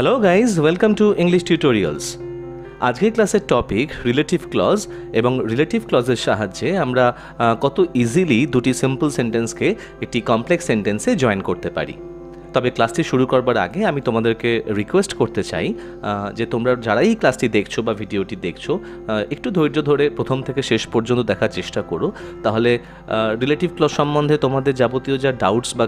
Hello guys, welcome to English tutorials. আজকের ক্লাসের topic relative clause, এবং রিলেটিভ ক্লজের সাহায্যে আমরা কত ইজিলি দুটি সিম্পল সেন্টেন্সকে একটি কমপ্লেক্স সেন্টেন্সে জয়েন করতে পারি। তবে ক্লাসটি শুরু করবার আগে আমি তোমাদেরকে রিকোয়েস্ট করতে চাই যে তোমরা যারাই ক্লাসটি দেখছো বা ভিডিওটি দেখছো একটু ধৈর্য ধরে প্রথম থেকে শেষ পর্যন্ত দেখার চেষ্টা করো। তাহলে রিলেটিভ ক্লজ সম্বন্ধে তোমাদের যাবতীয় যা ডাউটস বা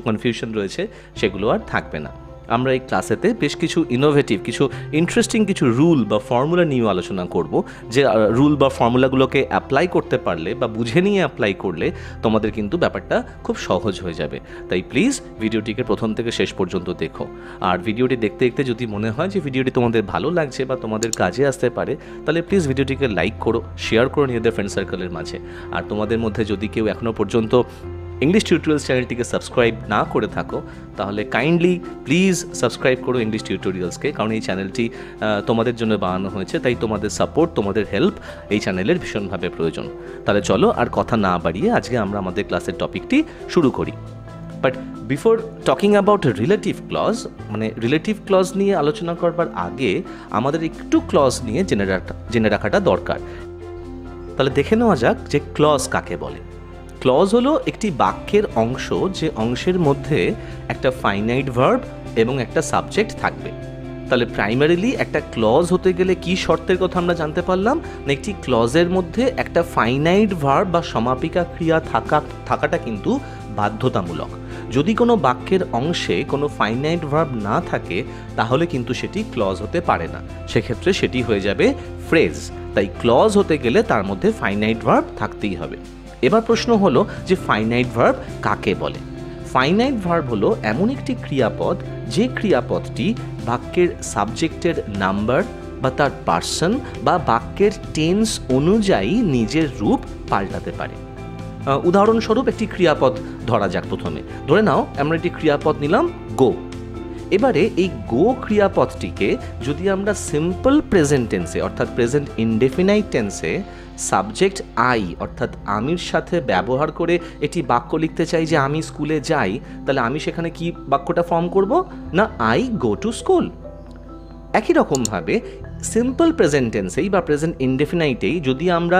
কনফিউশন রয়েছে সেগুলো আর থাকবে না। আমরা এই ক্লাসেতে বেশ কিছু ইনোভেটিভ, কিছু ইন্টারেস্টিং কিছু রুল বা ফর্মুলা নিয়ে আলোচনা করব, যে রুল বা ফর্মুলাগুলোকে অ্যাপ্লাই করতে পারলে বা বুঝে নিয়ে অ্যাপ্লাই করলে তোমাদের কিন্তু ব্যাপারটা খুব সহজ হয়ে যাবে। তাই প্লিজ ভিডিওটিকে প্রথম থেকে শেষ পর্যন্ত দেখো। আর ভিডিওটি দেখতে দেখতে যদি মনে হয় যে ভিডিওটি তোমাদের ভালো লাগছে বা তোমাদের কাজে আসতে পারে, তাহলে প্লিজ ভিডিওটিকে লাইক করো, শেয়ার করো নিজেদের ফ্রেন্ড সার্কেলের মাঝে। আর তোমাদের মধ্যে যদি কেউ এখনও পর্যন্ত ইংলিশ টিউটোরিয়ালস চ্যানেলটিকে সাবস্ক্রাইব না করে থাকো, তাহলে কাইন্ডলি প্লিজ সাবস্ক্রাইব করো ইংলিশ টিউটোরিয়ালসকে, কারণ এই চ্যানেলটি তোমাদের জন্য বানানো হয়েছে। তাই তোমাদের সাপোর্ট, তোমাদের হেল্প এই চ্যানেলের ভীষণভাবে প্রয়োজন। তাহলে চলো আর কথা না বাড়িয়ে আজকে আমরা আমাদের ক্লাসের টপিকটি শুরু করি। But before talking about relative clause, মানে রিলেটিভ ক্লজ নিয়ে আলোচনা করবার আগে আমাদের একটু ক্লজ নিয়ে জেনে রাখাটা দরকার। তাহলে দেখে নেওয়া যাক যে ক্লজ কাকে বলে। ক্লজ হলো একটি বাক্যের অংশ, যে অংশের মধ্যে একটা ফাইনাইট ভার্ব এবং একটা সাবজেক্ট থাকবে। তাহলে প্রাইমারিলি একটা ক্লজ হতে গেলে কি শর্তের কথা আমরা জানতে পারলাম না, একটি ক্লজের মধ্যে একটা ফাইনাইট ভার্ব বা সমাপিকা ক্রিয়া থাকাটা কিন্তু বাধ্যতামূলক। যদি কোনো বাক্যের অংশে কোনো ফাইনাইট ভার্ব না থাকে তাহলে কিন্তু সেটি ক্লজ হতে পারে না, সেক্ষেত্রে সেটি হয়ে যাবে ফ্রেজ। তাই ক্লজ হতে গেলে তার মধ্যে ফাইনাইট ভার্ব থাকতেই হবে। এবার প্রশ্ন হলো যে ফাইনাইট ভার্ব কাকে বলে। ফাইনাইট ভার্ব হলো এমন একটি ক্রিয়াপদ যে ক্রিয়াপদটি বাক্যের সাবজেক্টের নাম্বার বা তার পার্সন বা বাক্যের টেন্স অনুযায়ী নিজের রূপ পাল্টাতে পারে। উদাহরণস্বরূপ একটি ক্রিয়াপদ ধরা যাক। প্রথমে ধরে নাও আমরা একটি ক্রিয়াপদ নিলাম গো। এবারে এই গো ক্রিয়াপদটিকে যদি আমরা সিম্পল প্রেজেন্ট টেন্সে অর্থাৎ প্রেজেন্ট ইনডেফিনাইট টেন্সে সাবজেক্ট আই অর্থাৎ আমির সাথে ব্যবহার করে এটি বাক্য লিখতে চাই যে আমি স্কুলে যাই, তাহলে আমি সেখানে কি বাক্যটা ফর্ম করব না আই গো টু স্কুল। একই রকমভাবে সিম্পল প্রেজেন্ট টেন্সেই বা প্রেজেন্ট ইনডেফিনাইটেই যদি আমরা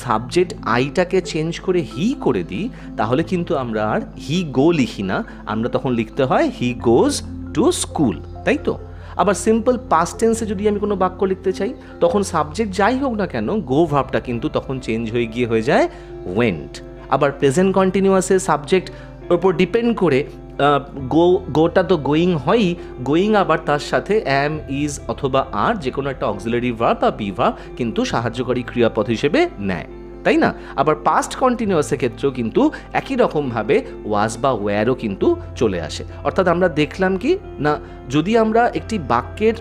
সাবজেক্ট আইটাকে চেঞ্জ করে হি করে দিই তাহলে কিন্তু আমরা আর হি গো লিখি না, আমরা তখন লিখতে হয় হি গোজ টু স্কুল, তাই তো? আবার সিম্পল পাস্ট টেন্সে যদি আমি কোনো বাক্য লিখতে চাই তখন সাবজেক্ট যাই হোক না কেন গো ভার্বটা কিন্তু তখন চেঞ্জ হয়ে গিয়ে হয়ে যায় ওয়েন্ট। আবার প্রেজেন্ট কন্টিনিউয়াসে সাবজেক্ট ওপর ডিপেন্ড করে গোটা তো গোয়িং হয়ই, গোয়িং আবার তার সাথে অ্যাম, ইজ অথবা আর যে কোনো একটা অক্সিলারি ভার্ব বা বি ভার্ব কিন্তু সাহায্যকারী ক্রিয়াপদ হিসেবে নেয়, তাই না? আবার পাস্ট কন্টিনিউয়াসের ক্ষেত্রেও কিন্তু একই রকমভাবে ওয়াজ বা ওয়্যারও কিন্তু চলে আসে। অর্থাৎ আমরা দেখলাম কি না, যদি আমরা একটি বাক্যের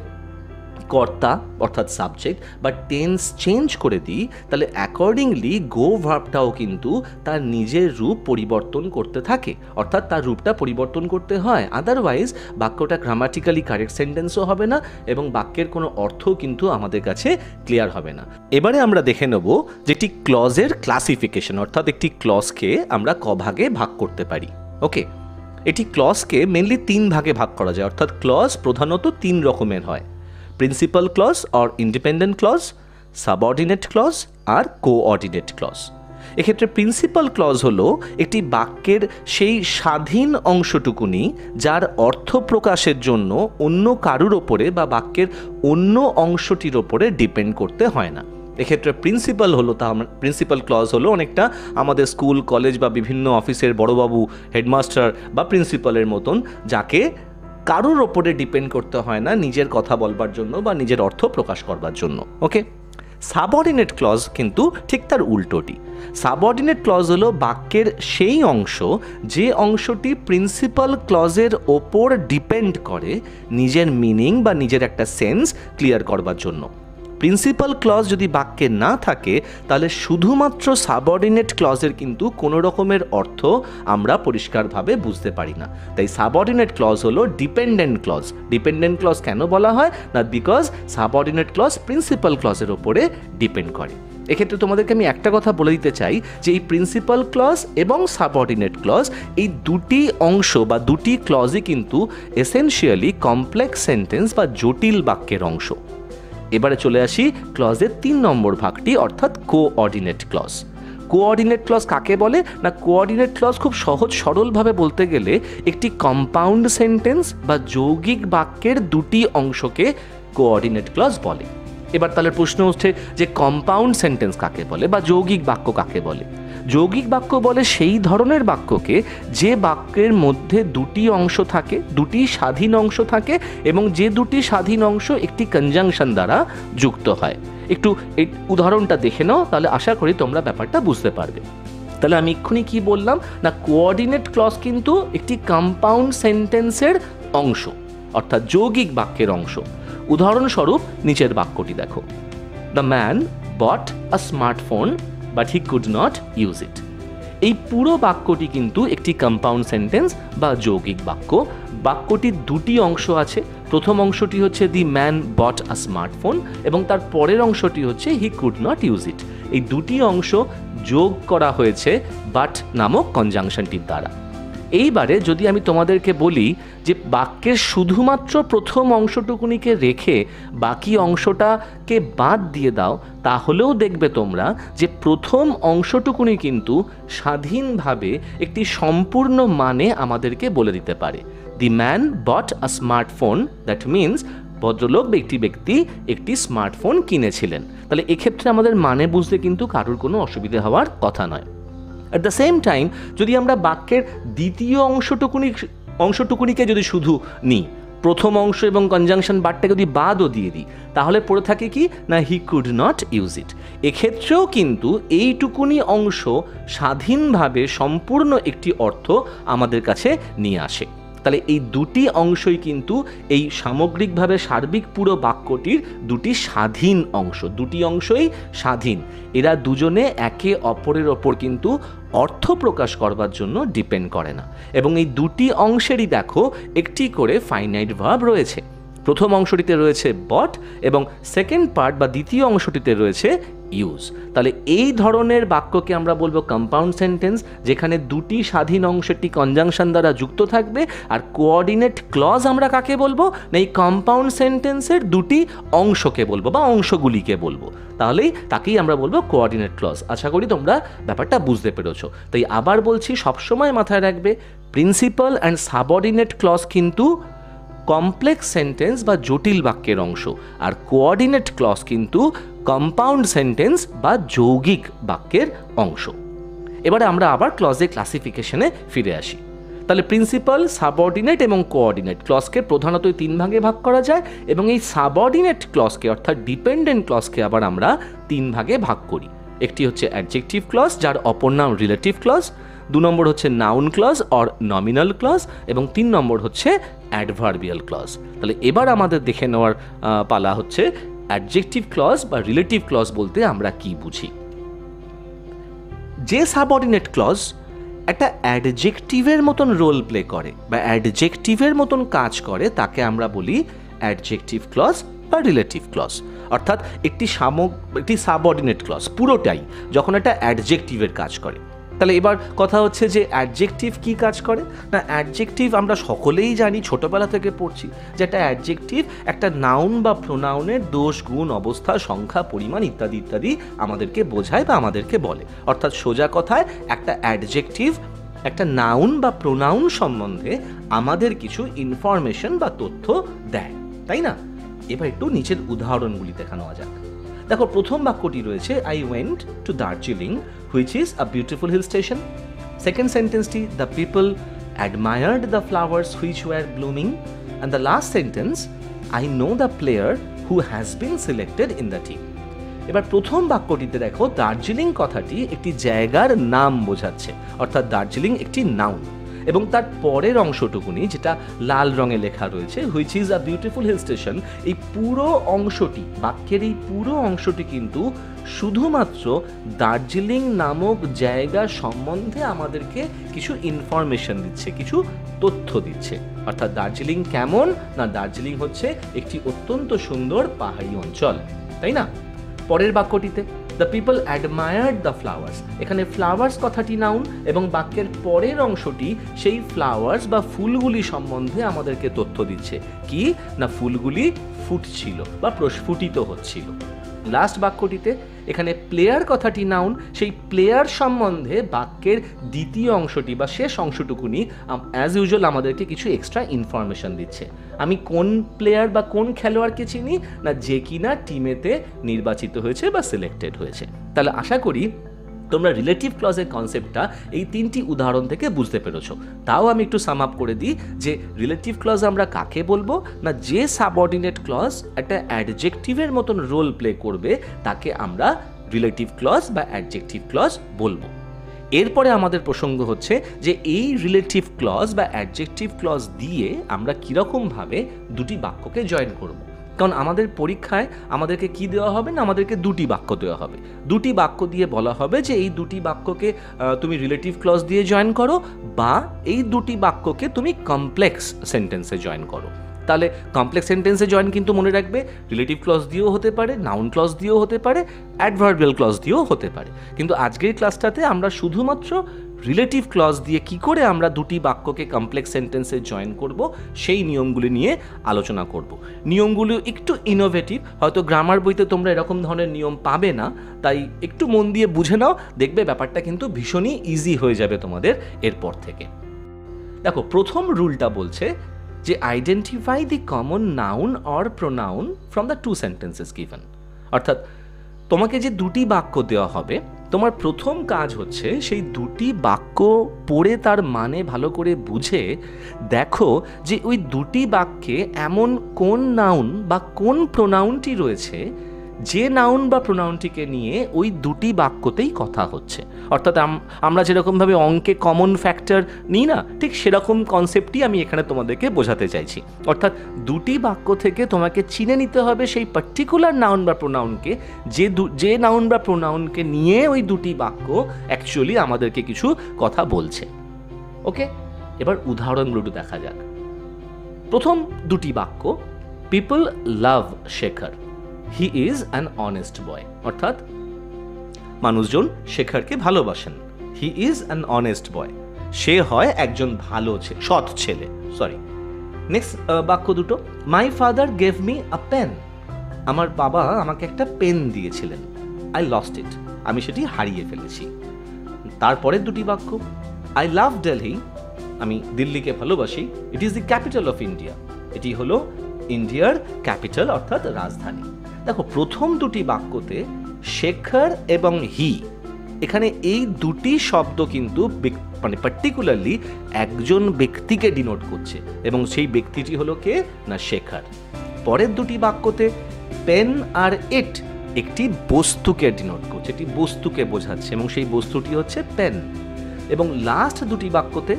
কর্তা অর্থাৎ সাবজেক্ট বা টেন্স চেঞ্জ করে দিই তাহলে অ্যাকর্ডিংলি গো ভার্বটাও কিন্তু তার নিজের রূপ পরিবর্তন করতে থাকে, অর্থাৎ তার রূপটা পরিবর্তন করতে হয়। আদারওয়াইজ বাক্যটা গ্রামাটিক্যালি কারেক্ট সেন্টেন্সও হবে না এবং বাক্যের কোনো অর্থও কিন্তু আমাদের কাছে ক্লিয়ার হবে না। এবারে আমরা দেখে নেব যে একটি ক্লজের ক্লাসিফিকেশন, অর্থাৎ একটি ক্লজকে আমরা কভাগে ভাগ করতে পারি। ওকে, এটি ক্লজকে মেনলি 3 ভাগে ভাগ করা যায়, অর্থাৎ ক্লজ প্রধানত 3 রকমের হয়: principal clause or independent clause, subordinate clause আর কোঅর্ডিনেট ক্লজ। এক্ষেত্রে প্রিন্সিপাল ক্লজ হলো একটি বাক্যের সেই স্বাধীন অংশটুকুনি যার অর্থ প্রকাশের জন্য অন্য কারুর ওপরে বা বাক্যের অন্য অংশটির ওপরে ডিপেন্ড করতে হয় না। এক্ষেত্রে প্রিন্সিপাল ক্লজ হলো অনেকটা আমাদের স্কুল, কলেজ বা বিভিন্ন অফিসের বড়বাবু, হেডমাস্টার বা প্রিন্সিপালের মতন, যাকে কারোর ওপরে ডিপেন্ড করতে হয় না নিজের কথা বলবার জন্য বা নিজের অর্থ প্রকাশ করবার জন্য। ওকে, সাবঅর্ডিনেট ক্লজ কিন্তু ঠিক তার উল্টোটি। সাবঅর্ডিনেট ক্লজ হলো বাক্যের সেই অংশ যে অংশটি প্রিন্সিপাল ক্লজের ওপর ডিপেন্ড করে নিজের মিনিং বা নিজের একটা সেন্স ক্লিয়ার করবার জন্য। প্রিন্সিপাল ক্লজ যদি বাক্যে না থাকে তাহলে শুধুমাত্র সাবঅর্ডিনেট ক্লজের কিন্তু কোনো রকমের অর্থ আমরা পরিষ্কারভাবে বুঝতে পারি না। তাই সাবঅর্ডিনেট ক্লজ হলো ডিপেন্ডেন্ট ক্লজ। ডিপেন্ডেন্ট ক্লজ কেন বলা হয় না, বিকজ সাবঅর্ডিনেট ক্লজ প্রিন্সিপাল ক্লজের ওপরে ডিপেন্ড করে। এক্ষেত্রে তোমাদেরকে আমি একটা কথা বলে দিতে চাই যে এই প্রিন্সিপাল ক্লজ এবং সাবঅর্ডিনেট ক্লজ এই দুটি অংশ বা দুটি ক্লজই কিন্তু এসেনশিয়ালি কমপ্লেক্স সেন্টেন্স বা জটিল বাক্যের অংশ। এবারে চলে আসি ক্লজের 3 নম্বর ভাগটি, অর্থাৎ কোঅর্ডিনেট ক্লজ। কোঅর্ডিনেট ক্লজ কাকে বলে না, কোঅর্ডিনেট ক্লজ খুব সহজ সরলভাবে বলতে গেলে একটি কম্পাউন্ড সেন্টেন্স বা যৌগিক বাক্যের দুটি অংশকে কোঅর্ডিনেট ক্লজ বলে। এবার তাহলে প্রশ্ন উঠছে যে কম্পাউন্ড সেন্টেন্স কাকে বলে বা যৌগিক বাক্য কাকে বলে? যৌগিক বাক্য বলে সেই ধরনের বাক্যকে যে বাক্যের মধ্যে দুটি অংশ থাকে, দুটি স্বাধীন অংশ থাকে এবং যে দুটি স্বাধীন অংশ একটি কনজাংশন দ্বারা যুক্ত হয়। একটু এই উদাহরণটা দেখে নাও, তাহলে আশা করি তোমরা ব্যাপারটা বুঝতে পারবে। তাহলে আমি এক্ষুনি কি বললাম না, কোঅর্ডিনেট ক্লজ কিন্তু একটি কম্পাউন্ড সেন্টেন্সের অংশ, অর্থাৎ যৌগিক বাক্যের অংশ। উদাহরণস্বরূপ নিচের বাক্যটি দেখো, the man bought a smartphone but he could not use it. এই পুরো বাক্যটি কিন্তু একটি কম্পাউন্ড সেন্টেন্স বা যৌগিক বাক্য। বাক্যটির দুটি অংশ আছে। প্রথম অংশটি হচ্ছে দি ম্যান বট আ স্মার্টফোন এবং তার পরের অংশটি হচ্ছে হি কুড নট ইউজ ইট। এই দুটি অংশ যোগ করা হয়েছে বাট নামক কনজাংশনটির দ্বারা। এইবারে যদি আমি তোমাদেরকে বলি যে বাক্যের শুধুমাত্র প্রথম অংশটুকুনিকে রেখে বাকি অংশটাকে বাদ দিয়ে দাও, তাহলেও দেখবে তোমরা যে প্রথম অংশটুকুনি কিন্তু স্বাধীনভাবে একটি সম্পূর্ণ মানে আমাদেরকে বলে দিতে পারে। The man bought a smartphone, that means ভদ্রলোক বা একটি ব্যক্তি একটি স্মার্টফোন কিনেছিলেন। তাহলে এক্ষেত্রে আমাদের মানে বুঝতে কিন্তু কারোর কোনো অসুবিধা হওয়ার কথা নয়। অ্যাট দ্য সেম টাইম যদি আমরা বাক্যের দ্বিতীয় অংশটুকুনিকে যদি শুধু নিই, প্রথম অংশ এবং কনজাংশন বারটাকে যদি বাদও দিয়ে দিই, তাহলে পড়ে থাকে কি না হি কুড নট ইউজ ইট। এক্ষেত্রেও কিন্তু এইটুকুনি অংশ স্বাধীনভাবে সম্পূর্ণ একটি অর্থ আমাদের কাছে নিয়ে আসে। তাহলে এই দুটি অংশই কিন্তু এই সামগ্রিকভাবে সার্বিক পুরো বাক্যটির দুটি স্বাধীন অংশ, দুটি অংশই স্বাধীন। এরা দুজনে একে অপরের ওপর কিন্তু অর্থ প্রকাশ করবার জন্য ডিপেন্ড করে না। এবং এই দুটি অংশেরই দেখো একটি করে ফাইনাইট ভার্ব রয়েছে। প্রথম অংশটিতে রয়েছে বট এবং সেকেন্ড পার্ট বা দ্বিতীয় অংশটিতে রয়েছে ইউজ। তাহলে এই ধরনের বাক্যকে আমরা বলবো কম্পাউন্ড সেন্টেন্স, যেখানে দুটি স্বাধীন অংশটি কনজাংশন দ্বারা যুক্ত থাকবে। আর কোঅর্ডিনেট ক্লজ আমরা কাকে বলবো না, এই কম্পাউন্ড সেন্টেন্সের দুটি অংশকে বলবো বা অংশগুলিকে বলবো। তাহলেই তাকেই আমরা বলবো কোঅর্ডিনেট ক্লজ। আশা করি তোমরা ব্যাপারটা বুঝতে পেরেছো। তাই আবার বলছি, সবসময় মাথায় রাখবে প্রিন্সিপাল অ্যান্ড সাবঅর্ডিনেট ক্লজ কিন্তু কমপ্লেক্স সেন্টেন্স বা জটিল বাক্যের অংশ, আর কোঅর্ডিনেট ক্লজ কিন্তু কম্পাউন্ড সেন্টেন্স বা যৌগিক বাক্যের অংশ। এবারে আমরা আবার ক্লজের ক্লাসিফিকেশনে ফিরে আসি। তাহলে প্রিন্সিপাল, সাবঅর্ডিনেট এবং কোঅর্ডিনেট ক্লজকে প্রধানত 3 ভাগে ভাগ করা যায় এবং এই সাবঅর্ডিনেট ক্লজকে অর্থাৎ ডিপেন্ডেন্ট ক্লজকে আবার আমরা 3 ভাগে ভাগ করি। একটি হচ্ছে অ্যাডজেক্টিভ ক্লজ, যার অপর নাম রিলেটিভ ক্লজ। 2 নম্বর হচ্ছে noun clause or nominal clause এবং 3 নম্বর হচ্ছে অ্যাডভার্বিয়াল ক্লজ। তাহলে এবার আমাদের দেখে নেওয়ার পালা হচ্ছে অ্যাডজেক্টিভ ক্লজ বা রিলেটিভ ক্লজ বলতে আমরা কি বুঝি। যে সাবঅর্ডিনেট ক্লজ একটা অ্যাডজেক্টিভের মতন রোল প্লে করে বা অ্যাডজেক্টিভের মতন কাজ করে, তাকে আমরা বলি অ্যাডজেক্টিভ ক্লজ বা রিলেটিভ ক্লজ। অর্থাৎ একটি সাবঅর্ডিনেট ক্লজ পুরোটাই যখন একটা অ্যাডজেক্টিভের কাজ করে। তাহলে এবার কথা হচ্ছে যে অ্যাডজেক্টিভ কি কাজ করে না, অ্যাডজেক্টিভ আমরা সকলেই জানি, ছোটবেলা থেকে পড়ছি যে একটা অ্যাডজেক্টিভ একটা নাউন বা প্রোনাউনের দোষ, গুণ, অবস্থা, সংখ্যা, পরিমাণ ইত্যাদি ইত্যাদি আমাদেরকে বোঝায় বা আমাদেরকে বলে। অর্থাৎ সোজা কথায় একটা অ্যাডজেক্টিভ একটা নাউন বা প্রোনাউন সম্বন্ধে আমাদের কিছু ইনফরমেশন বা তথ্য দেয়, তাই না? এবার একটু নিচের উদাহরণগুলি দেখানো যাক। দেখো, প্রথম বাক্যটি রয়েছে I went two Darjeeling which is a beautiful hill station. Second sentence ti the people admired the flowers which were blooming. And the last sentence, I know the player who has been selected in the team. এবার প্রথম বাক্যটিতে দেখো দার্জিলিং কথাটি একটি জায়গার নাম বোঝাচ্ছে, অর্থাৎ দার্জিলিং একটি নাউন। এবং তার পরের অংশটুকুনি যেটা লাল রঙে লেখা রয়েছে which is a beautiful hill station, এই পুরো অংশটি, বাক্যের এই পুরো অংশটি কিন্তু শুধুমাত্র দার্জিলিং নামক জায়গা সম্বন্ধে আমাদেরকে কিছু ইনফরমেশন দিচ্ছে, কিছু তথ্য দিচ্ছে। অর্থাৎ দার্জিলিং কেমন না, দার্জিলিং হচ্ছে একটি অত্যন্ত সুন্দর পাহাড়ি অঞ্চল, তাই না? পরের বাক্যটিতে the people admired the flowers, এখানে ফ্লাওয়ার্স কথাটি নাউন এবং বাক্যের পরের অংশটি সেই ফ্লাওয়ার্স বা ফুলগুলি সম্বন্ধে আমাদেরকে তথ্য দিচ্ছে। কি না, ফুলগুলি ফুটছিল বা প্রস্ফুটিত হচ্ছিল। লাস্ট বাক্যটিতে এখানে প্লেয়ার কথাটি নাউন, সেই প্লেয়ার সম্বন্ধে বাক্যের দ্বিতীয় অংশটি বা শেষ অংশটুকুনি অ্যাজ ইউজুয়াল আমাদেরকে কিছু এক্সট্রা ইনফরমেশন দিচ্ছে। আমি কোন প্লেয়ার বা কোন খেলোয়াড়কে চিনি না, যে কিনা টিমেতে নির্বাচিত হয়েছে বা সিলেক্টেড হয়েছে। তাহলে আশা করি তোমরা রিলেটিভ ক্লজের কনসেপ্টটা এই তিনটি উদাহরণ থেকে বুঝতে পেরেছো। তাও আমি একটু সাম আপ করে দিই যে রিলেটিভ ক্লজ আমরা কাকে বলবো না, যে সাবঅর্ডিনেট ক্লজ একটা অ্যাডজেক্টিভের মতন রোল প্লে করবে তাকে আমরা রিলেটিভ ক্লজ বা অ্যাডজেক্টিভ ক্লজ বলবো। এরপরে আমাদের প্রসঙ্গ হচ্ছে যে এই রিলেটিভ ক্লজ বা অ্যাডজেক্টিভ ক্লজ দিয়ে আমরা কীরকমভাবে দুটি বাক্যকে জয়েন করব। কারণ আমাদের পরীক্ষায় আমাদেরকে কি দেওয়া হবে না, আমাদেরকে দুটি বাক্য দেওয়া হবে। দুটি বাক্য দিয়ে বলা হবে যে এই দুটি বাক্যকে তুমি রিলেটিভ ক্লজ দিয়ে জয়েন করো বা এই দুটি বাক্যকে তুমি কমপ্লেক্স সেন্টেন্সে জয়েন করো। তাহলে কমপ্লেক্স সেন্টেন্সে জয়েন কিন্তু মনে রাখবে রিলেটিভ ক্লজ দিয়েও হতে পারে, নাউন ক্লজ দিয়েও হতে পারে, অ্যাডভার্বিয়াল ক্লজ দিয়েও হতে পারে। কিন্তু আজকের ক্লাসটাতে আমরা শুধুমাত্র রিলেটিভ ক্লজ দিয়ে কি করে আমরা দুটি বাক্যকে কমপ্লেক্স সেন্টেন্সে জয়েন করব সেই নিয়মগুলি নিয়ে আলোচনা করব। নিয়মগুলো একটু ইনোভেটিভ, হয়তো গ্রামার বইতে তোমরা এরকম ধরনের নিয়ম পাবে না, তাই একটু মন দিয়ে বুঝে নাও, দেখবে ব্যাপারটা কিন্তু ভীষণই ইজি হয়ে যাবে তোমাদের এরপর থেকে। দেখো, প্রথম রুলটা বলছে যে identify the common noun or pronoun from the two sentences given. অর্থাৎ তোমাকে যে দুটি বাক্য দেওয়া হবে, তোমার প্রথম কাজ হচ্ছে সেই দুটি বাক্য পড়ে তার মানে ভালো করে বুঝে দেখো যে ওই দুটি বাক্যে এমন কোন নাউন বা কোন প্রোনাউনটি রয়েছে যে নাউন বা প্রোনাউনটিকে নিয়ে ওই দুটি বাক্যতেই কথা হচ্ছে। অর্থাৎ আমরা যেরকমভাবে অঙ্কে কমন ফ্যাক্টর নিই না, ঠিক সেরকম কনসেপ্টই আমি এখানে তোমাদেরকে বোঝাতে চাইছি। অর্থাৎ দুটি বাক্য থেকে তোমাকে চিনে নিতে হবে সেই পার্টিকুলার নাউন বা প্রোনাউনকে, যে নাউন বা প্রোনাউনকে নিয়ে ওই দুটি বাক্য অ্যাকচুয়ালি আমাদেরকে কিছু কথা বলছে। ওকে, এবার উদাহরণগুলো দেখা যাক। প্রথম দুটি বাক্য, people love Shekhar, he is an honest boy. অর্থাৎ মানুষজন শেখরকে ভালোবাসেন। He is an honest boy, সে হয় একজন ভালো সৎ ছেলে। নেক্সট বাক্য দুটো, my father gave me a pen, আমার বাবা আমাকে একটা পেন দিয়েছিলেন। আই লস্ট ইট, আমি সেটি হারিয়ে ফেলেছি। তারপরের দুটি বাক্য, আই লাভ দিল্লি, আমি দিল্লিকে ভালোবাসি। It is the capital of India, এটি হলো ইন্ডিয়ার ক্যাপিটাল অর্থাৎ রাজধানী। দেখো, প্রথম দুটি বাক্যতে শেখর এবং হি, এখানে এই দুটি শব্দ কিন্তু মানে পার্টিকুলারলি একজন ব্যক্তিকে ডিনোট করছে এবং সেই ব্যক্তিটি হলো কে না শেখর। পরের দুটি বাক্যতে পেন আর ইট একটি বস্তুকে ডিনোট করছে, একটি বস্তুকে বোঝাচ্ছে এবং সেই বস্তুটি হচ্ছে পেন। এবং লাস্ট দুটি বাক্যতে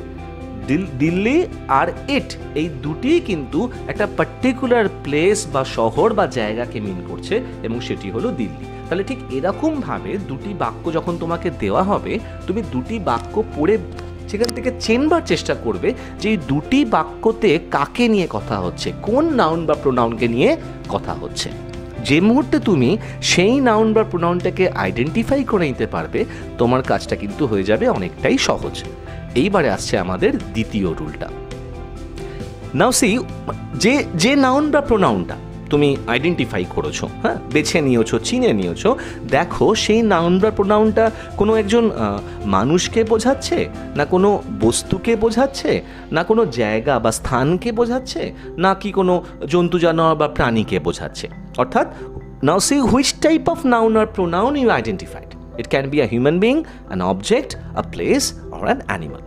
দিল্লি আর ইট, এই দুটি কিন্তু একটা পার্টিকুলার প্লেস বা শহর বা জায়গাকে মিন করছে এবং সেটি হলো দিল্লি। তাহলে ঠিক এরকমভাবে দুটি বাক্য যখন তোমাকে দেওয়া হবে, তুমি দুটি বাক্য পড়ে সেখান থেকে চেনবার চেষ্টা করবে যে এই দুটি বাক্যতে কাকে নিয়ে কথা হচ্ছে, কোন নাউন বা প্রোনাউনকে নিয়ে কথা হচ্ছে। যে মুহূর্তে তুমি সেই নাউন বা প্রোনাউনটাকে আইডেন্টিফাই করে নিতে পারবে, তোমার কাজটা কিন্তু হয়ে যাবে অনেকটাই সহজ। এইবারে আসছে আমাদের দ্বিতীয় রুলটা। নাও সি, যে নাউন বা প্রোনাউনটা তুমি আইডেন্টিফাই করেছো, হ্যাঁ, বেছে নিয়েছো, চিনে নিয়েছো, দেখো সেই নাউন বা প্রোনাউনটা কোনো একজন মানুষকে বোঝাচ্ছে, না কোনো বস্তুকে বোঝাচ্ছে, না কোনো জায়গা বা স্থানকে বোঝাচ্ছে, না কি কোনো জন্তু জানোয়ার বা প্রাণীকে বোঝাচ্ছে। অর্থাৎ now see which type of noun আর pronoun you identified. It can be a human being, an object, a place or an animal.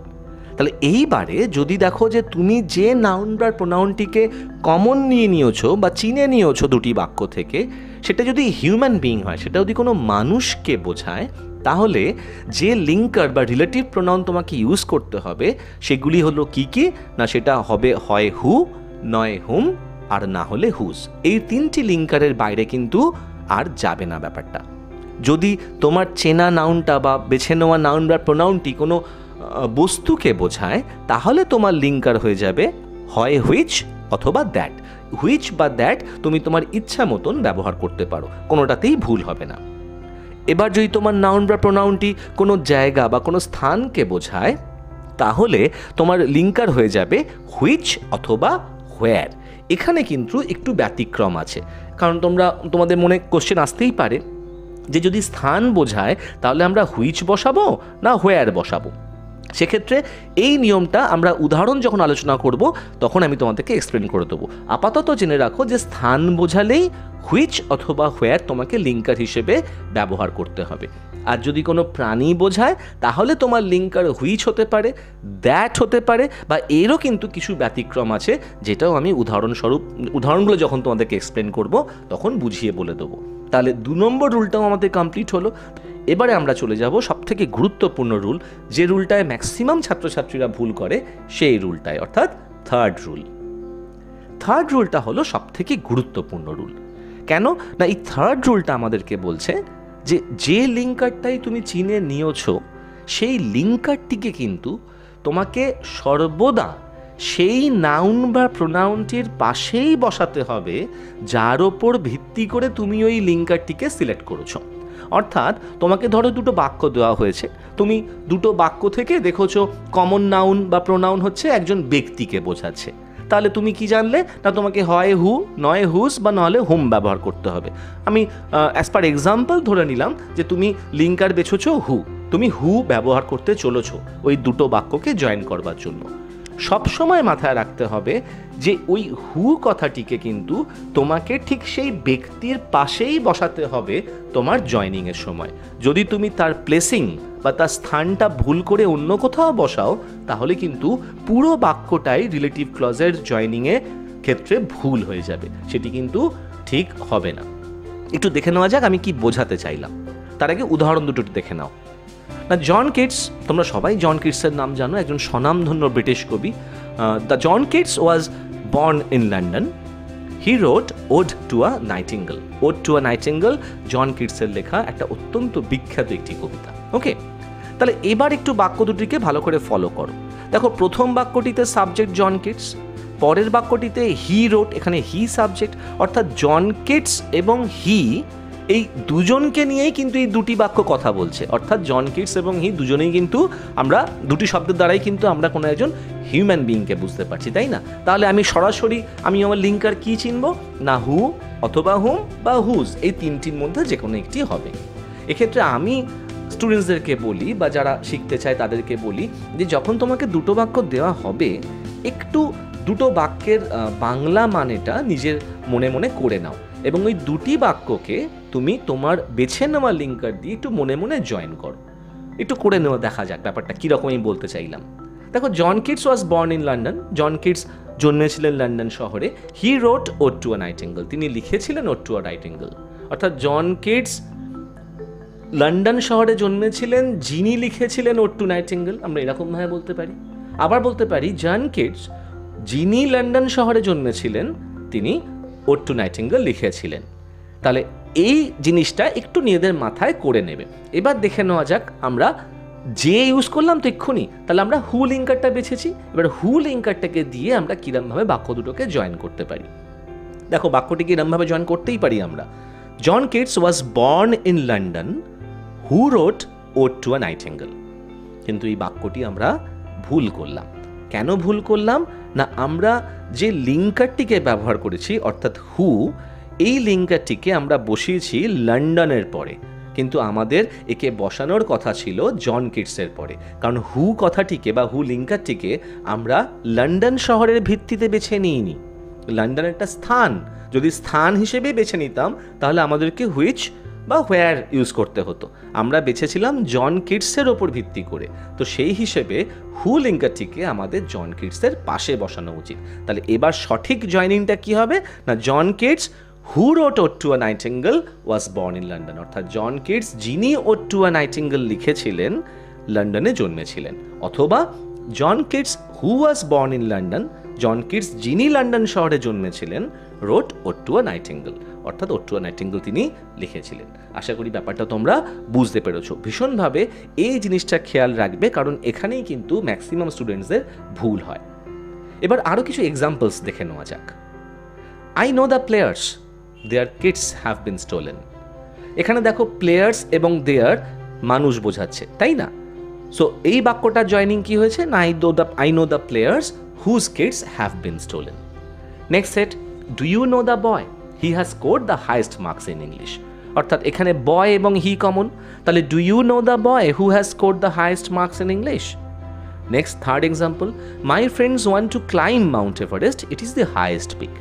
তাহলে এইবারে যদি দেখো যে তুমি যে নাউন বা প্রোনাউনটিকে কমন নিয়ে নিয়েছো বা চিনে নিয়েছো দুটি বাক্য থেকে, সেটা যদি হিউম্যান বিইং হয়, সেটা যদি কোনো মানুষকে বোঝায়, তাহলে যে লিঙ্কার বা রিলেটিভ প্রোনাউন তোমাকে ইউজ করতে হবে সেগুলি হলো কি কি না, সেটা হবে হয় হু, নয় হুম, আর না হলে হুজ। এই তিনটি লিঙ্কারের বাইরে কিন্তু আর যাবে না ব্যাপারটা। যদি তোমার চেনা নাউনটা বা বেছে নেওয়া নাউন বা প্রোনাউনটি কোনো বস্তুকে বোঝায়, তাহলে তোমার লিঙ্কার হয়ে যাবে হয় হুইচ অথবা দ্যাট। হুইচ বা দ্যাট তুমি তোমার ইচ্ছা মতন ব্যবহার করতে পারো, কোনোটাতেই ভুল হবে না। এবার যদি তোমার নাউন বা প্রোনাউনটি কোনো জায়গা বা কোনো স্থানকে বোঝায়, তাহলে তোমার লিঙ্কার হয়ে যাবে হুইচ অথবা হোয়ার। এখানে কিন্তু একটু ব্যতিক্রম আছে, কারণ তোমাদের মনে কোশ্চেন আসতেই পারে যে যদি স্থান বোঝায় তাহলে আমরা হুইচ বসাবো না হোয়ার বসাবো। সেক্ষেত্রে এই নিয়মটা আমরা উদাহরণ যখন আলোচনা করব তখন আমি তোমাদেরকে এক্সপ্লেন করে দেবো। আপাতত জেনে রাখো যে স্থান বোঝালেই হুইচ অথবা হোয়ার তোমাকে লিঙ্কার হিসেবে ব্যবহার করতে হবে। আর যদি কোনো প্রাণী বোঝায় তাহলে তোমার লিঙ্কার হুইচ হতে পারে, দ্যাট হতে পারে, বা এরও কিন্তু কিছু ব্যতিক্রম আছে, যেটাও আমি উদাহরণগুলো যখন তোমাদেরকে এক্সপ্লেন করব তখন বুঝিয়ে বলে দেবো। তাহলে 2 নম্বর রুলটাও আমাদের কমপ্লিট হলো। এবারে আমরা চলে যাব সবথেকে গুরুত্বপূর্ণ রুল, যে রুলটায় ম্যাক্সিমাম ছাত্রছাত্রীরা ভুল করে, সেই রুলটায়, অর্থাৎ থার্ড রুল। থার্ড রুলটা হলো সবথেকে গুরুত্বপূর্ণ রুল। কেন না, এই থার্ড রুলটা আমাদেরকে বলছে যে লিঙ্কারটাই তুমি চিনে নিয়েছো সেই লিঙ্কারটিকে কিন্তু তোমাকে সর্বদা সেই নাউন বা প্রোনাউনটির পাশেই বসাতে হবে যার ওপর ভিত্তি করে তুমি ওই লিঙ্কারটিকে সিলেক্ট করেছো। অর্থাৎ তোমাকে ধরো 2টো বাক্য দেওয়া হয়েছে, তুমি 2টো বাক্য থেকে দেখেছো কমন নাউন বা প্রোনাউন হচ্ছে একজন ব্যক্তিকে বোঝাচ্ছে, তাহলে তুমি কি জানলে না তোমাকে হয় হু, নয় হুজ, বা নাহলে হোম ব্যবহার করতে হবে। আমি অ্যাজ পার এক্সাম্পল ধরে নিলাম যে তুমি লিঙ্কার বেছেছো হু, তুমি হু ব্যবহার করতে চলেছো ওই 2টো বাক্যকে জয়েন করবার জন্য। সবসময় মাথায় রাখতে হবে যে ওই হু কথাটিকে কিন্তু তোমাকে ঠিক সেই ব্যক্তির পাশেই বসাতে হবে তোমার জয়নিংয়ের সময়। যদি তুমি তার প্লেসিং বা তার স্থানটা ভুল করে অন্য কোথাও বসাও তাহলে কিন্তু পুরো বাক্যটাই রিলেটিভ ক্লজের জয়নিংয়ের ক্ষেত্রে ভুল হয়ে যাবে, সেটি কিন্তু ঠিক হবে না। একটু দেখে নেওয়া যাক আমি কি বোঝাতে চাইলাম। তার আগে উদাহরণ দুটো দেখে নাও না। জন কিটস, তোমরা সবাই জন কিটসের নাম জানো, একজন স্বনামধন্য ব্রিটিশ কবি। The John Keats was born in London. He wrote ode to a nightingale. Ode to a nightingale John কিটসের লেখা একটা অত্যন্ত বিখ্যাত একটি কবিতা। ওকে, তাহলে এবার একটু বাক্য দুটিকে ভালো করে ফলো করো। দেখো, প্রথম বাক্যটিতে সাবজেক্ট জন কিটস, পরের বাক্যটিতে হি রোট, এখানে হি সাবজেক্ট, অর্থাৎ জন কিটস এবং হি এই দুজনকে নিয়েই কিন্তু এই 2টি বাক্য কথা বলছে। অর্থাৎ জন কিটস এবং হি দুজনেই কিন্তু আমরা 2টি শব্দের দ্বারাই কিন্তু আমরা কোনো একজন হিউম্যান বিইংকে বুঝতে পারছি, তাই না? তাহলে আমি সরাসরি আমার লিঙ্কার কি চিনব না, হু অথবা হুম বা হুজ, এই 3টির মধ্যে যে কোনো একটি হবে। এক্ষেত্রে আমি স্টুডেন্টসদেরকে বলি বা যারা শিখতে চায় তাদেরকে বলি যে যখন তোমাকে 2টো বাক্য দেওয়া হবে একটু 2টো বাক্যের বাংলা মানেটা নিজের মনে মনে করে নাও এবং ওই 2টি বাক্যকে তুমি তোমার বেছে নেওয়া লিঙ্কার দিয়ে একটু মনে মনে জয়েন করো। একটু করে নেওয়া, দেখা যাক ব্যাপারটা কীরকম আমি বলতে চাইলাম। দেখো, John Keats was born in London. John Keats জন্মেছিলেন লন্ডন শহরে। He wrote ode to a nightingale. তিনি লিখেছিলেন ওড টু আ নাইটিঙ্গেল। অর্থাৎ জন কিটস লন্ডন শহরে জন্মেছিলেন, যিনি লিখেছিলেন ওড টু নাইটিঙ্গেল, আমরা এরকমভাবে বলতে পারি। আবার বলতে পারি জন কিটস যিনি লন্ডন শহরে জন্মেছিলেন তিনি ওড টু নাইটিঙ্গেল লিখেছিলেন। তাহলে এই জিনিসটা একটু নিজেদের মাথায় করে নেবে। এবার দেখে নেওয়া যাক আমরা যে ইউজ করলাম তো এক্ষুনি, তাহলে আমরা হু লিঙ্কারটা বেছেছি। এবার হু লিঙ্কারটাকে দিয়ে আমরা কিরমভাবে বাক্য দুটোকে জয়েন করতে পারি। দেখো, বাক্যটিকে এরমভাবে জয়েন করতেই পারি আমরা। John Keats was born in London who wrote ode to a nightingale. কিন্তু এই বাক্যটি আমরা ভুল করলাম। কেন ভুল করলাম না, আমরা যে লিঙ্কারটিকে ব্যবহার করেছি অর্থাৎ হু, এই লিঙ্কারটিকে আমরা বসিয়েছি লন্ডনের পরে, কিন্তু আমাদের একে বসানোর কথা ছিল জন কিটসের পরে। কারণ হু কথাটিকে বা হু লিঙ্কারটিকে আমরা লন্ডন শহরের ভিত্তিতে বেছে নিইনি। লন্ডন একটা স্থান, যদি স্থান হিসেবে বেছে নিতাম তাহলে আমাদেরকে হুইচ বা হোয়ার ইউজ করতে হতো। আমরা বেছেছিলাম জন কিটসের ওপর ভিত্তি করে, তো সেই হিসেবে হু লিঙ্কারটিকে আমাদের জন কিটসের পাশে বসানো উচিত। তাহলে এবার সঠিক জয়নিংটা কি হবে না, John Keats who wrote ode to a nightingale was born in London. অর্থাৎ জন কিটস যিনি ওড টু আ নাইটিঙ্গেল লিখেছিলেন লন্ডনে জন্মেছিলেন, অথবা John Keats who was born in London, John Keats যিনি লন্ডন শহরে জন্মেছিলেন wrote ode to a nightingale, অর্থাৎ ওড টু আ নাইটিঙ্গেল তিনি লিখেছিলেন। আশা করি ব্যাপারটা তোমরা বুঝতে পেরেছো। ভীষণভাবে এই জিনিসটা খেয়াল রাখবে, কারণ এখানেই কিন্তু ম্যাক্সিমাম স্টুডেন্টসদের ভুল হয়। এবার আরও কিছু এক্সাম্পলস দেখে নেওয়া যাক। I know the players, their kids have been stolen. এখানে দেখো প্লেয়ার্স এবং দেয়ার মানুষ বোঝাচ্ছে, তাই না? সো এই বাক্যটার জয়নিং কি হয়েছে না, I know the players whose kids have been stolen. Next set, do you know the boy he has scored the highest marks in English. অর্থাৎ এখানে বয় এবং হি কমন, তাহলে do you know the boy who has scored the highest marks in English. Next third example, my friends want to climb Mount Everest, it is the highest peak.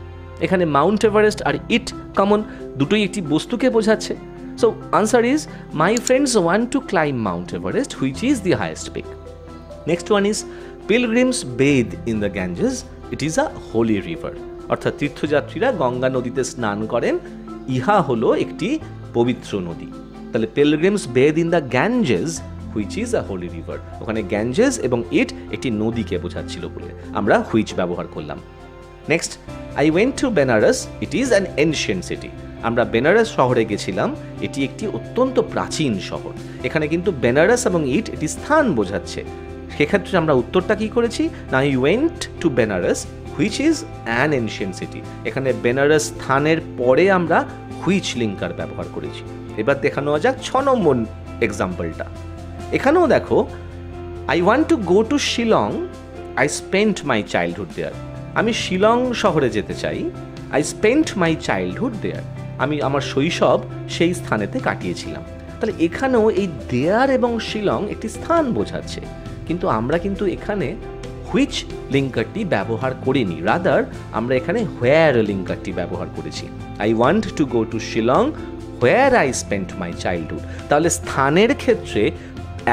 এখানে Mount Everest আর it common, দুটোই একটি বস্তুকে বোঝাচ্ছে। So answer is my friends want to climb Mount Everest which is the highest peak. Next one is pilgrims bathe in the Ganges, it is a holy river. অর্থাৎ তীর্থযাত্রীরা গঙ্গা নদীতে স্নান করেন, ইহা হলো একটি পবিত্র নদী। তাহলে pilgrims bathe in the Ganges which is a holy river, ওখানে গ্যাঞ্জেস এবং ইট একটি নদীকে বোঝাচ্ছিল বলে আমরা হুইচ ব্যবহার করলাম। Next, I went to Benares, it is an ancient city. আমরা বেনারস শহরে গেছিলাম, এটি একটি অত্যন্ত প্রাচীন শহর। এখানে কিন্তু বেনারস এবং ইট এটি স্থান বোঝাচ্ছে। সেক্ষেত্রে আমরা উত্তরটা কি করেছি না, I went to Benares which is an ancient city. এখানে বেনারস স্থানের পরে আমরা হুইচ লিঙ্কার ব্যবহার করেছি। এবার দেখানো যাক 6 নম্বর এক্সাম্পলটা। এখানেও দেখো, I want to go to Shillong, I spent my childhood there. আমি শিলং শহরে যেতে চাই, I spent my childhood there. আমি আমার শৈশব সেই স্থানেতে কাটিয়েছিলাম। তাহলে এখানেও এই দেয়ার এবং শিলং একটি স্থান বোঝাচ্ছে, কিন্তু আমরা কিন্তু এখানে হুইচ লিঙ্কারটি ব্যবহার করিনি, রাদার আমরা এখানে হোয়ার লিঙ্কারটি ব্যবহার করেছি। I want to go to Shillong where I spent my childhood. তাহলে স্থানের ক্ষেত্রে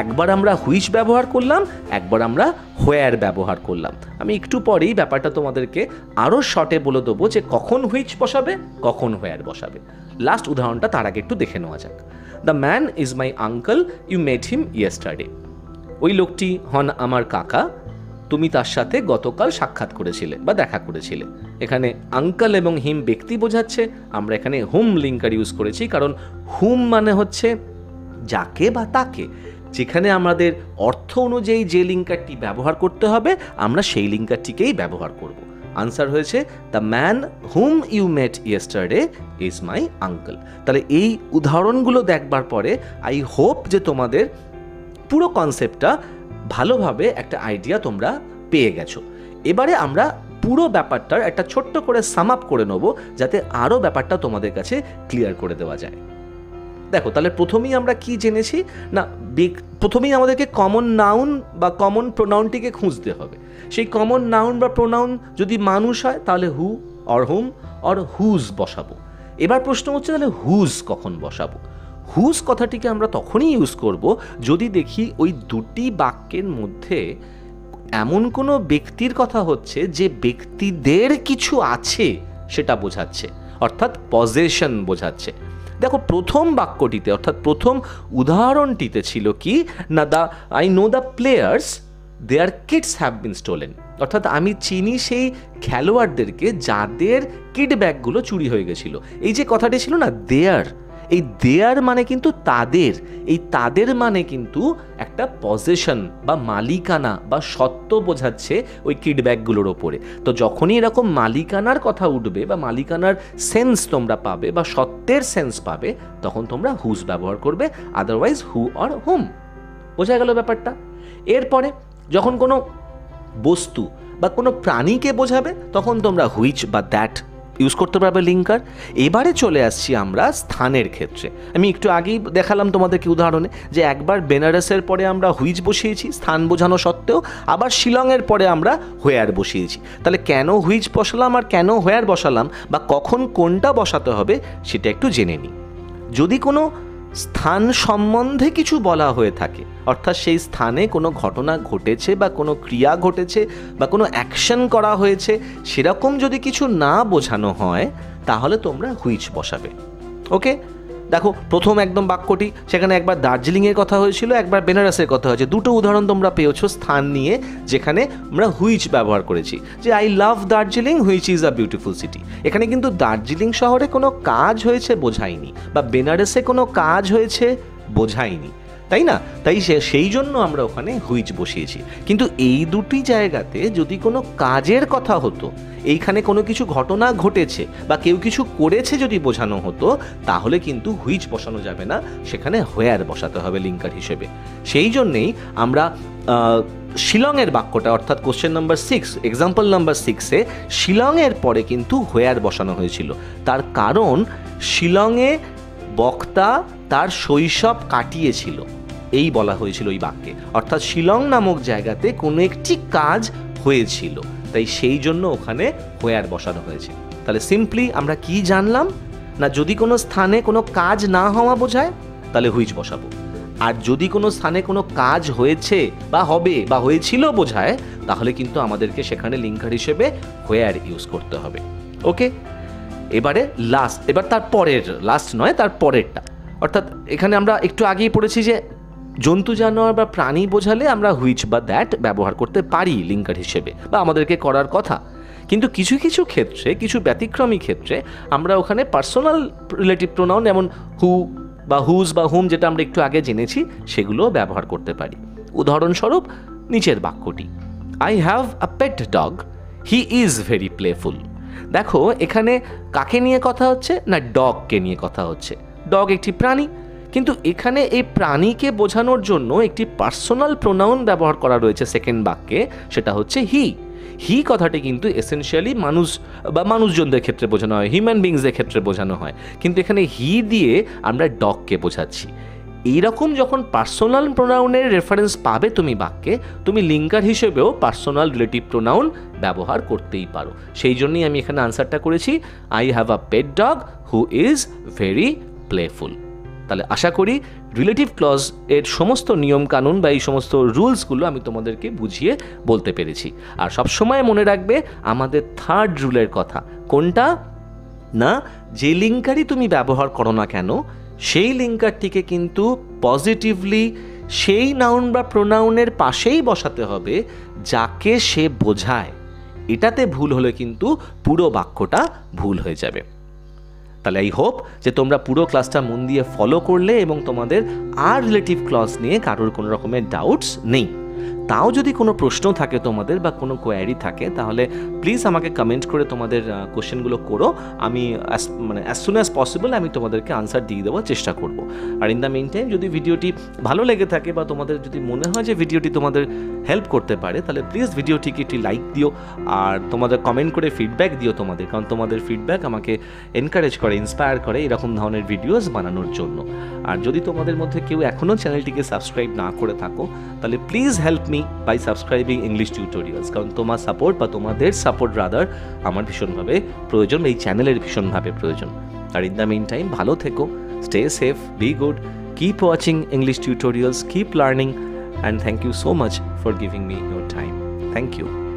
একবার আমরা হুইচ ব্যবহার করলাম, একবার আমরা হোয়ার ব্যবহার করলাম। আমি একটু পরেই ব্যাপারটা তোমাদেরকে আরও শর্টে বলে দেবো যে কখন হুইচ বসাবে, কখন হোয়ার বসাবে। লাস্ট উদাহরণটা তার আগে একটু দেখে নেওয়া যাক। The man is my uncle, you met him yesterday. ওই লোকটি হন আমার কাকা, তুমি তার সাথে গতকাল সাক্ষাৎ করেছিলে বা দেখা করেছিলে। এখানে আঙ্কেল এবং হিম ব্যক্তি বোঝাচ্ছে, আমরা এখানে হুম লিঙ্কার ইউজ করেছি, কারণ হুম মানে হচ্ছে যাকে বা তাকে। যেখানে আমাদের অর্থ অনুযায়ী যে লিঙ্কারটি ব্যবহার করতে হবে আমরা সেই লিঙ্কারটিকেই ব্যবহার করব। আনসার হয়েছে the man whom you met yesterday is my uncle. তাহলে এই উদাহরণগুলো দেখবার পরে আই হোপ যে তোমাদের পুরো কনসেপ্টটা ভালোভাবে একটা আইডিয়া তোমরা পেয়ে গেছো। এবারে আমরা পুরো ব্যাপারটার একটা ছোট্ট করে সাম আপ করে নেব, যাতে আরও ব্যাপারটা তোমাদের কাছে ক্লিয়ার করে দেওয়া যায়। দেখো, তাহলে প্রথমেই আমরা কি জেনেছি না, প্রথমেই আমাদেরকে কমন নাউন বা কমন প্রোনাউনটিকে খুঁজতে হবে। সেই কমন নাউন বা প্রোনাউন যদি মানুষ হয় তাহলে who or whom or whose বসাবো। এবার প্রশ্ন হচ্ছে তাহলে হুজ কখন বসাবো। হুজ কথাটিকে আমরা তখনই ইউজ করব যদি দেখি ওই দুটি বাক্যের মধ্যে এমন কোনো ব্যক্তির কথা হচ্ছে যে ব্যক্তিদের কিছু আছে সেটা বোঝাচ্ছে, অর্থাৎ পজেশন বোঝাচ্ছে। দেখো, প্রথম বাক্যটিতে অর্থাৎ প্রথম উদাহরণটিতে ছিল কি না, I know the players their kids have been stolen. অর্থাৎ আমি চিনি সেই খেলোয়াড়দেরকে যাদের কিড ব্যাগগুলো চুরি হয়ে গেছিল। এই যে কথাটি ছিল না দেয়ার, এই দেয়ার মানে কিন্তু তাদের, এই তাদের মানে কিন্তু একটা পজেশন বা মালিকানা বা সত্ত্ব বোঝাচ্ছে ওই কিড ব্যাগগুলোর ওপরে। তো যখনই এরকম মালিকানার কথা উঠবে বা মালিকানার সেন্স তোমরা পাবে বা সত্ত্বের সেন্স পাবে, তখন তোমরা হুজ ব্যবহার করবে, আদারওয়াইজ হু অর হুম। বোঝা গেল ব্যাপারটা? এরপরে যখন কোনো বস্তু বা কোনো প্রাণীকে বোঝাবে তখন তোমরা হুইচ বা দ্যাট ইউজ করতে পারবে লিঙ্কার। এবারে চলে আসছি আমরা স্থানের ক্ষেত্রে। আমি একটু আগেই দেখালাম তোমাদেরকে উদাহরণে যে একবার বেনারসের পরে আমরা হুইচ বসিয়েছি স্থান বোঝানো সত্ত্বেও, আবার শিলংয়ের পরে আমরা হোয়ার বসিয়েছি। তাহলে কেন হুইচ বসালাম আর কেন হোয়ার বসালাম বা কখন কোনটা বসাতে হবে সেটা একটু জেনে নিই। যদি কোনো স্থান সম্বন্ধে কিছু বলা হয়ে থাকে, অর্থাৎ সেই স্থানে কোনো ঘটনা ঘটেছে বা কোনো ক্রিয়া ঘটেছে বা কোনো অ্যাকশন করা হয়েছে, সেরকম যদি কিছু না বোঝানো হয় তাহলে তোমরা হুইচ বসাবে। ওকে, দেখো প্রথম একদম বাক্যটি, সেখানে একবার দার্জিলিংয়ের কথা হয়েছিল, একবার বেনারসের কথা হয়েছে। দুটো উদাহরণ তোমরা পেয়েছো স্থান নিয়ে, যেখানে আমরা হুইচ ব্যবহার করেছি। যে I love Darjeeling which is a beautiful city. এখানে কিন্তু দার্জিলিং শহরে কোনো কাজ হয়েছে বোঝায়নি, বা বেনারসে কোনো কাজ হয়েছে বোঝায়নি। তাই না? তাই সেই জন্য আমরা ওখানে হুইচ বসিয়েছি। কিন্তু এই দুটি জায়গাতে যদি কোনো কাজের কথা হতো, এইখানে কোনো কিছু ঘটনা ঘটেছে বা কেউ কিছু করেছে যদি বোঝানো হতো, তাহলে কিন্তু হুইচ বসানো যাবে না, সেখানে হোয়ার বসাতে হবে লিঙ্কার হিসেবে। সেই জন্যেই আমরা শিলংয়ের বাক্যটা অর্থাৎ কোশ্চেন নাম্বার 6 এক্সাম্পল নাম্বার 6-এ শিলংয়ের পরে কিন্তু হোয়ার বসানো হয়েছিল। তার কারণ শিলংয়ে বক্তা তার শৈশব কাটিয়েছিল, এই বলা হয়েছিল ওই বাক্যে। অর্থাৎ শিলং নামক জায়গাতে কোনো একটি কাজ হয়েছিল, তাই সেই জন্য ওখানে হোয়ার বসানো হয়েছে। তাহলে সিম্পলি আমরা কি জানলাম না, যদি কোনো স্থানে কোনো কাজ না হওয়া বোঝায় তাহলে হুইচ বসাবো, আর যদি কোনো স্থানে কোনো কাজ হয়েছে বা হবে বা হয়েছিল বোঝায়, তাহলে কিন্তু আমাদেরকে সেখানে লিঙ্কার হিসেবে হোয়ার ইউজ করতে হবে। ওকে, এবারে এবার তার পরের তার পরেরটা, অর্থাৎ এখানে আমরা একটু আগেই পড়েছি যে জন্তু জানোয়ার বা প্রাণী বোঝালে আমরা হুইচ বা দ্যাট ব্যবহার করতে পারি লিঙ্কার হিসেবে, বা আমাদেরকে করার কথা। কিন্তু কিছু কিছু ক্ষেত্রে, কিছু ব্যতিক্রমী ক্ষেত্রে আমরা ওখানে পার্সোনাল রিলেটিভ প্রোনাউন যেমন হু বা হুজ বা হুম, যেটা আমরা একটু আগে জেনেছি, সেগুলো ব্যবহার করতে পারি। উদাহরণস্বরূপ নিচের বাক্যটি, I have a pet dog, he is very playful. দেখো এখানে কাকে নিয়ে কথা হচ্ছে না, ডগকে নিয়ে কথা হচ্ছে। ডগ একটি প্রাণী, কিন্তু এখানে এই প্রাণীকে বোঝানোর জন্য একটি পার্সোনাল প্রোনাউন ব্যবহার করা রয়েছে সেকেন্ড বাক্যে, সেটা হচ্ছে হি কথাটি কিন্তু এসেনশিয়ালি মানুষ বা মানুষজনদের ক্ষেত্রে বোঝানো হয়, হিউম্যান বিংসদের ক্ষেত্রে বোঝানো হয়, কিন্তু এখানে হি দিয়ে আমরা ডগকে বোঝাচ্ছি। এইরকম যখন পার্সোনাল প্রোনাউনের রেফারেন্স পাবে তুমি বাক্যে, তুমি লিঙ্কার হিসেবেও পার্সোনাল রিলেটিভ প্রোনাউন ব্যবহার করতেই পারো। সেই জন্যই আমি এখানে আনসারটা করেছি, I have a pet dog who is very playful. তাহলে আশা করি রিলেটিভ ক্লজ এর সমস্ত নিয়মকানুন বা এই সমস্ত রুলসগুলো আমি তোমাদেরকে বুঝিয়ে বলতে পেরেছি। আর সবসময় মনে রাখবে আমাদের থার্ড রুলের কথা, কোনটা না, যে লিঙ্কারই তুমি ব্যবহার করো না কেন, সেই লিঙ্কারটিকে কিন্তু পজিটিভলি সেই নাউন বা প্রোনাউনের পাশেই বসাতে হবে যাকে সে বোঝায়। এটাতে ভুল হলে কিন্তু পুরো বাক্যটা ভুল হয়ে যাবে। তাহলে আই হোপ যে তোমরা পুরো ক্লাসটা মন দিয়ে ফলো করলে এবং তোমাদের আর রিলেটিভ ক্লজ নিয়ে কারোর কোনো রকমের ডাউটস নেই। তাও যদি কোনো প্রশ্ন থাকে তোমাদের বা কোনো কোয়ারি থাকে, তাহলে প্লিজ আমাকে কমেন্ট করে তোমাদের কোশ্চেনগুলো করো। আমি অ্যাজ সুন অ্যাজ পসিবল আমি তোমাদেরকে আনসার দিয়ে দেওয়ার চেষ্টা করব। আর ইন দ্য মেইন টাইম যদি ভিডিওটি ভালো লেগে থাকে বা তোমাদের যদি মনে হয় যে ভিডিওটি তোমাদের হেল্প করতে পারে, তাহলে প্লিজ ভিডিওটিকে একটি লাইক দিও আর তোমাদের কমেন্ট করে ফিডব্যাক দিও তোমাদের, কারণ তোমাদের ফিডব্যাক আমাকে এনকারেজ করে, ইন্সপায়ার করে এরকম ধরনের ভিডিওস বানানোর জন্য। আর যদি তোমাদের মধ্যে কেউ এখনও চ্যানেলটিকে সাবস্ক্রাইব না করে থাকো, তাহলে please help me by subscribing English tutorials, কারণ তোমার সাপোর্ট বা তোমাদের সাপোর্ট রাদার আমার ভীষণভাবে প্রয়োজন, এই চ্যানেলের ভীষণভাবে প্রয়োজন। আর ইন দ্য মেইন টাইম ভালো থেকো, stay safe, be good, keep watching English tutorials, keep learning, and thank you so much for giving me your time. Thank you.